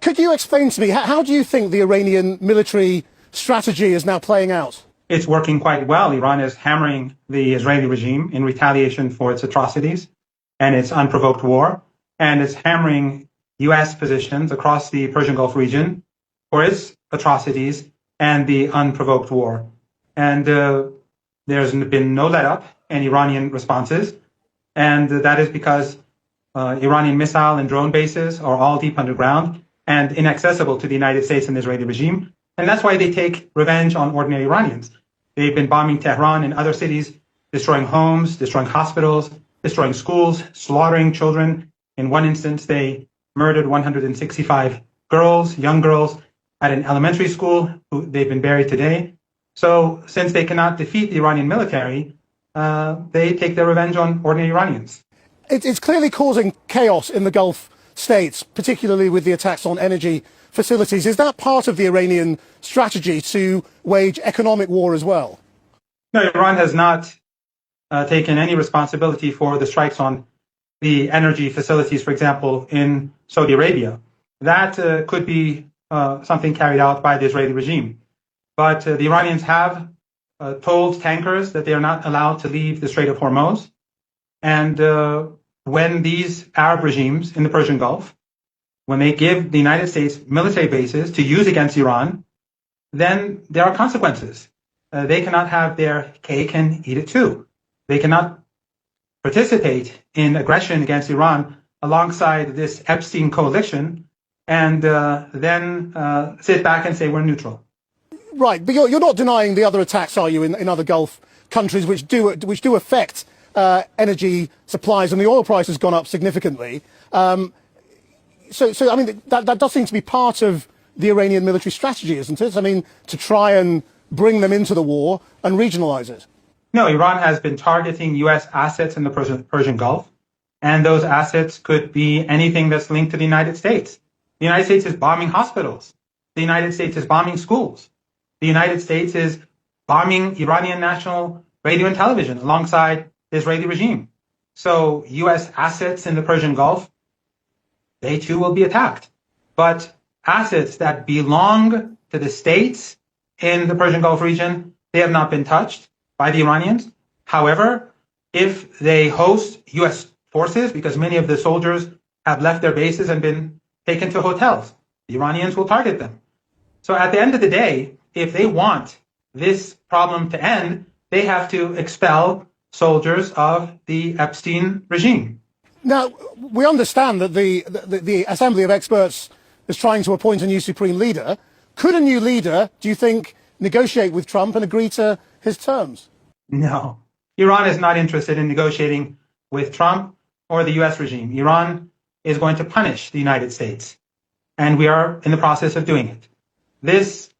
Could you explain to me, how do you think the Iranian military strategy is now playing out? It's working quite well. Iran is hammering the Israeli regime in retaliation for its atrocities and its unprovoked war, and it's hammering U.S. positions across the Persian Gulf region for its atrocities and the unprovoked war. And there's been no let-up in Iranian responses, and that is because Iranian missile and drone bases are all deep underground and inaccessible to the United States and the Israeli regime. And that's why they take revenge on ordinary Iranians. They've been bombing Tehran and other cities, destroying homes, destroying hospitals, destroying schools, slaughtering children. In one instance, they murdered 165 girls, young girls, at an elementary school. They've been buried today. So since they cannot defeat the Iranian military, they take their revenge on ordinary Iranians. It's clearly causing chaos in the Gulf states, particularly with the attacks on energy facilities. Is that part of the Iranian strategy to wage economic war as well? No, Iran has not taken any responsibility for the strikes on the energy facilities, for example, in Saudi Arabia. That could be something carried out by the Israeli regime. But the Iranians have told tankers that they are not allowed to leave the Strait of Hormuz. And when these Arab regimes in the Persian Gulf, when they give the United States military bases to use against Iran, then there are consequences. They cannot have their cake and eat it too. They cannot participate in aggression against Iran alongside this Epstein coalition and then sit back and say we're neutral. Right, but you're not denying the other attacks, are you, in other Gulf countries which do affect energy supplies, and the oil price has gone up significantly. So I mean, that does seem to be part of the Iranian military strategy, isn't it? I mean, to try and bring them into the war and regionalize it. No, Iran has been targeting U.S. assets in the Persian Gulf, and those assets could be anything that's linked to the United States. The United States is bombing hospitals. The United States is bombing schools. The United States is bombing Iranian national radio and television alongside the Israeli regime. So U.S. assets in the Persian Gulf, they too will be attacked. But assets that belong to the states in the Persian Gulf region, they have not been touched by the Iranians. However, if they host U.S. forces, because many of the soldiers have left their bases and been taken to hotels, the Iranians will target them. So at the end of the day, if they want this problem to end, they have to expel soldiers of the Epstein regime. Now, we understand that the Assembly of Experts is trying to appoint a new supreme leader. Could a new leader, do you think, negotiate with Trump and agree to his terms? No. Iran is not interested in negotiating with Trump or the U.S. regime. Iran is going to punish the United States, and we are in the process of doing it. This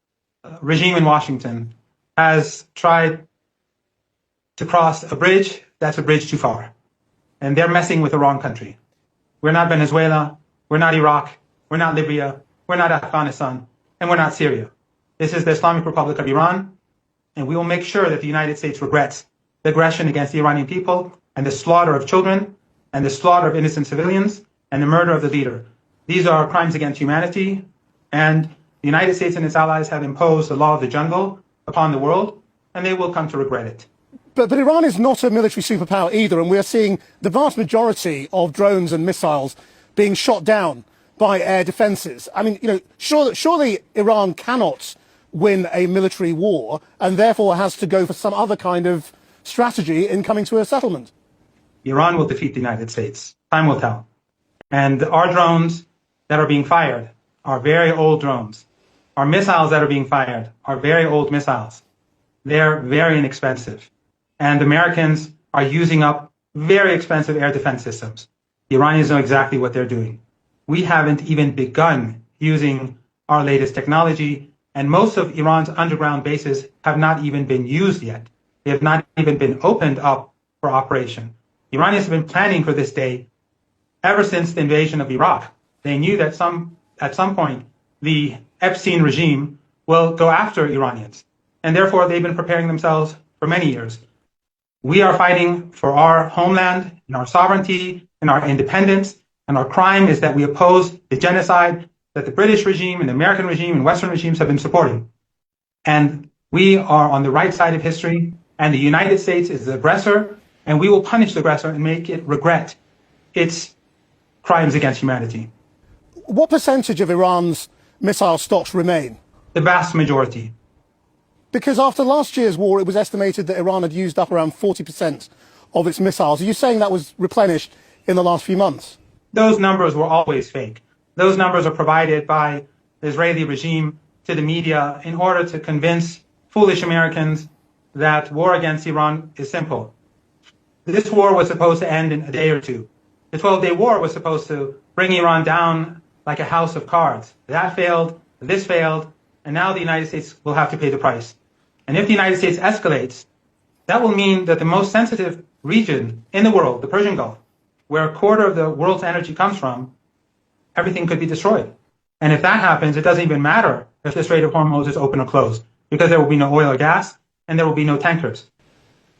regime in Washington has tried to cross a bridge that's a bridge too far, and they're messing with the wrong country. We're not Venezuela, we're not Iraq, we're not Libya, we're not Afghanistan, and we're not Syria. This is the Islamic Republic of Iran, and we will make sure that the United States regrets the aggression against the Iranian people and the slaughter of children and the slaughter of innocent civilians and the murder of the leader. These are crimes against humanity, and the United States and its allies have imposed the law of the jungle upon the world, and they will come to regret it. But Iran is not a military superpower either, and we are seeing the vast majority of drones and missiles being shot down by air defenses. I mean, surely Iran cannot win a military war and therefore has to go for some other kind of strategy in coming to a settlement. Iran will defeat the United States. Time will tell. And our drones that are being fired are very old drones. Our missiles that are being fired are very old missiles. They're very inexpensive. And Americans are using up very expensive air defense systems. The Iranians know exactly what they're doing. We haven't even begun using our latest technology, and most of Iran's underground bases have not even been used yet. They have not even been opened up for operation. The Iranians have been planning for this day ever since the invasion of Iraq. They knew that at some point the Epstein regime will go after Iranians, and therefore they've been preparing themselves for many years. We are fighting for our homeland and our sovereignty and our independence, and our crime is that we oppose the genocide that the British regime and the American regime and Western regimes have been supporting. And we are on the right side of history, and the United States is the aggressor, and we will punish the aggressor and make it regret its crimes against humanity. What percentage of Iran's missile stocks remain? The vast majority. Because after last year's war, it was estimated that Iran had used up around 40% of its missiles. Are you saying that was replenished in the last few months? Those numbers were always fake. Those numbers are provided by the Israeli regime to the media in order to convince foolish Americans that war against Iran is simple. This war was supposed to end in a day or two. The 12-day war was supposed to bring Iran down like a house of cards. That failed, this failed, and now the United States will have to pay the price. And if the United States escalates, that will mean that the most sensitive region in the world, the Persian Gulf, where a quarter of the world's energy comes from, everything could be destroyed. And if that happens, it doesn't even matter if the Strait of Hormuz is open or closed, because there will be no oil or gas, and there will be no tankers.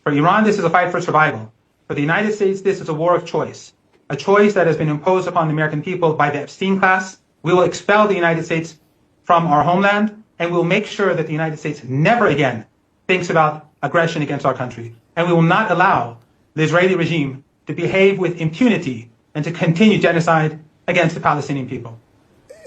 For Iran, this is a fight for survival. For the United States, this is a war of choice, a choice that has been imposed upon the American people by the Epstein class. We will expel the United States from our homeland, and we will make sure that the United States never again thinks about aggression against our country. And we will not allow the Israeli regime to behave with impunity and to continue genocide against the Palestinian people.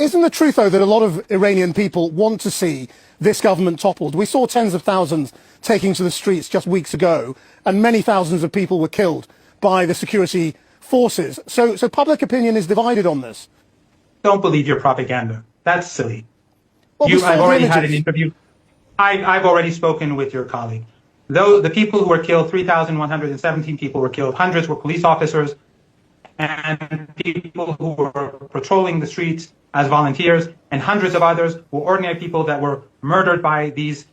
Isn't the truth, though, that a lot of Iranian people want to see this government toppled? We saw tens of thousands taking to the streets just weeks ago, and many thousands of people were killed by the security forces. So public opinion is divided on this. Don't believe your propaganda. That's silly. Well, I've already had an interview. I've already spoken with your colleague. Though the people who were killed, 3,117 people were killed, hundreds were police officers, and people who were patrolling the streets as volunteers, and hundreds of others were ordinary people that were murdered by these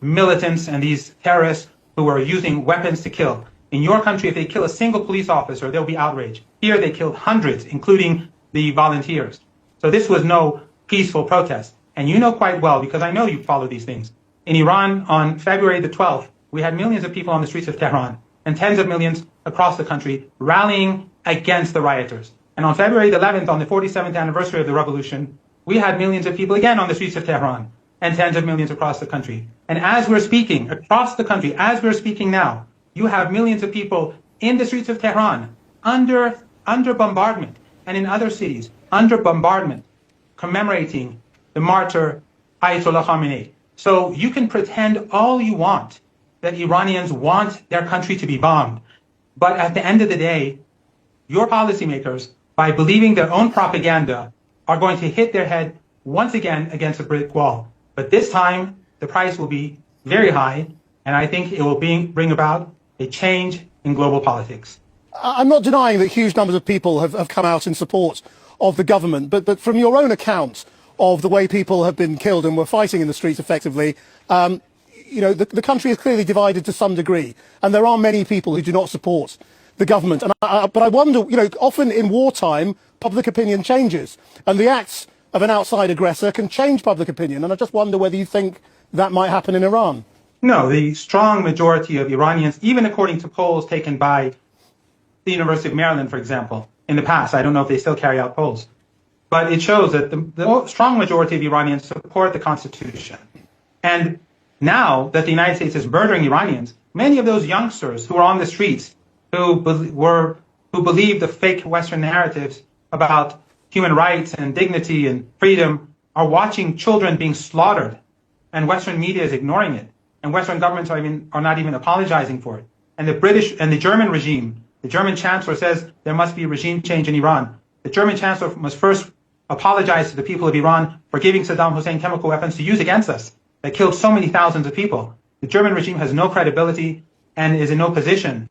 militants and these terrorists who were using weapons to kill. In your country, if they kill a single police officer, there will be outrage. Here, they killed hundreds, including the volunteers. So this was no peaceful protest. And you know quite well, because I know you follow these things. In Iran, on February the 12th, we had millions of people on the streets of Tehran and tens of millions across the country rallying against the rioters. And on February the 11th, on the 47th anniversary of the revolution, we had millions of people again on the streets of Tehran and tens of millions across the country. And as we're speaking, across the country, as we're speaking now, you have millions of people in the streets of Tehran under bombardment, and in other cities under bombardment, commemorating the martyr Ayatollah Khamenei. So you can pretend all you want that Iranians want their country to be bombed. But at the end of the day, your policymakers, by believing their own propaganda, are going to hit their head once again against a brick wall. But this time, the price will be very high, and I think it will bring about a change in global politics. I'm not denying that huge numbers of people have come out in support of the government, but from your own account of the way people have been killed and were fighting in the streets effectively, the country is clearly divided to some degree, and there are many people who do not support the government. But I wonder, often in wartime, public opinion changes, and the acts of an outside aggressor can change public opinion, and I just wonder whether you think that might happen in Iran. No, the strong majority of Iranians, even according to polls taken by the University of Maryland, for example, in the past, I don't know if they still carry out polls, but it shows that the strong majority of Iranians support the Constitution. And now that the United States is murdering Iranians, many of those youngsters who are on the streets, who believe the fake Western narratives about human rights and dignity and freedom, are watching children being slaughtered, and Western media is ignoring it, and Western governments are not even apologizing for it. And the British and the German regime, the German chancellor says there must be regime change in Iran. The German chancellor must first apologize to the people of Iran for giving Saddam Hussein chemical weapons to use against us that killed so many thousands of people. The German regime has no credibility and is in no position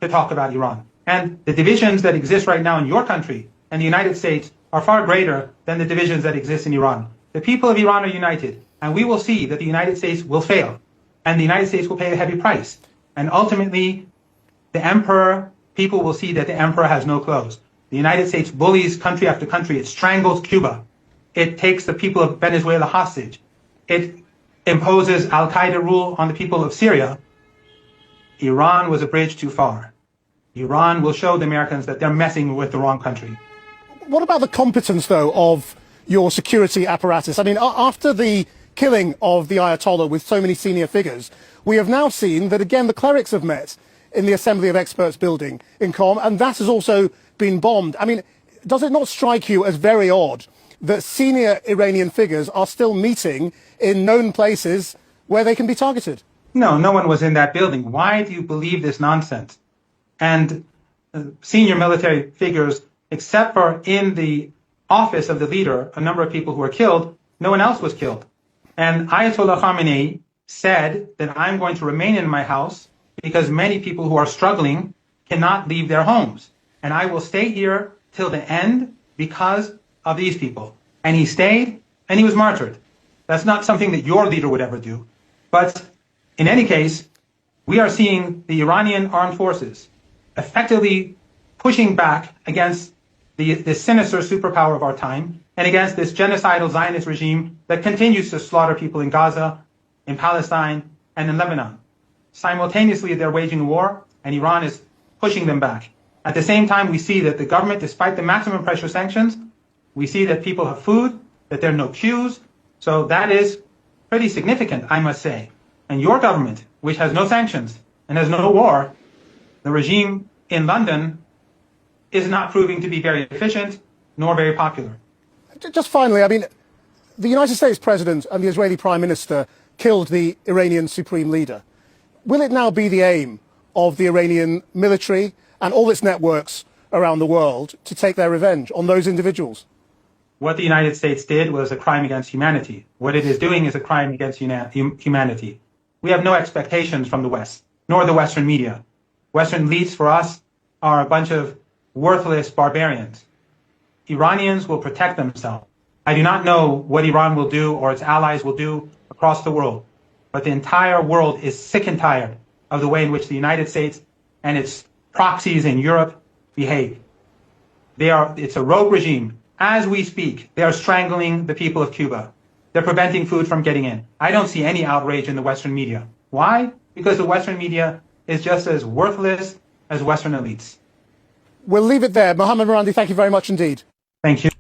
to talk about Iran. And the divisions that exist right now in your country and the United States are far greater than the divisions that exist in Iran. The people of Iran are united, and we will see that the United States will fail, and the United States will pay a heavy price. And ultimately, people will see that the emperor has no clothes. The United States bullies country after country. It strangles Cuba. It takes the people of Venezuela hostage. It imposes Al-Qaeda rule on the people of Syria. Iran was a bridge too far. Iran will show the Americans that they're messing with the wrong country. What about the competence, though, of your security apparatus. I mean, after the killing of the Ayatollah with so many senior figures, we have now seen that, again, the clerics have met in the Assembly of Experts building in Qom, and that has also been bombed. I mean, does it not strike you as very odd that senior Iranian figures are still meeting in known places where they can be targeted? No, no one was in that building. Why do you believe this nonsense? And senior military figures, except for in the office of the leader, a number of people who were killed, no one else was killed. And Ayatollah Khamenei said that I'm going to remain in my house because many people who are struggling cannot leave their homes. And I will stay here till the end because of these people. And he stayed, and he was martyred. That's not something that your leader would ever do. But in any case, we are seeing the Iranian armed forces effectively pushing back against the sinister superpower of our time and against this genocidal Zionist regime that continues to slaughter people in Gaza, in Palestine, and in Lebanon. Simultaneously, they're waging a war, and Iran is pushing them back. At the same time, we see that the government, despite the maximum pressure sanctions, we see that people have food, that there are no queues. So that is pretty significant, I must say. And your government, which has no sanctions and has no war, the regime in London is not proving to be very efficient nor very popular. Just finally, I mean, the United States President and the Israeli Prime Minister killed the Iranian Supreme Leader. Will it now be the aim of the Iranian military and all its networks around the world to take their revenge on those individuals? What the United States did was a crime against humanity. What it is doing is a crime against humanity. We have no expectations from the West, nor the Western media. Western elites, for us, are a bunch of worthless barbarians. Iranians will protect themselves. I do not know what Iran will do or its allies will do across the world, but the entire world is sick and tired of the way in which the United States and its proxies in Europe behave. It's a rogue regime. As we speak, they are strangling the people of Cuba. They're preventing food from getting in. I don't see any outrage in the Western media. Why? Because the Western media is just as worthless as Western elites. We'll leave it there. Mohammad Marandi, thank you very much indeed. Thank you.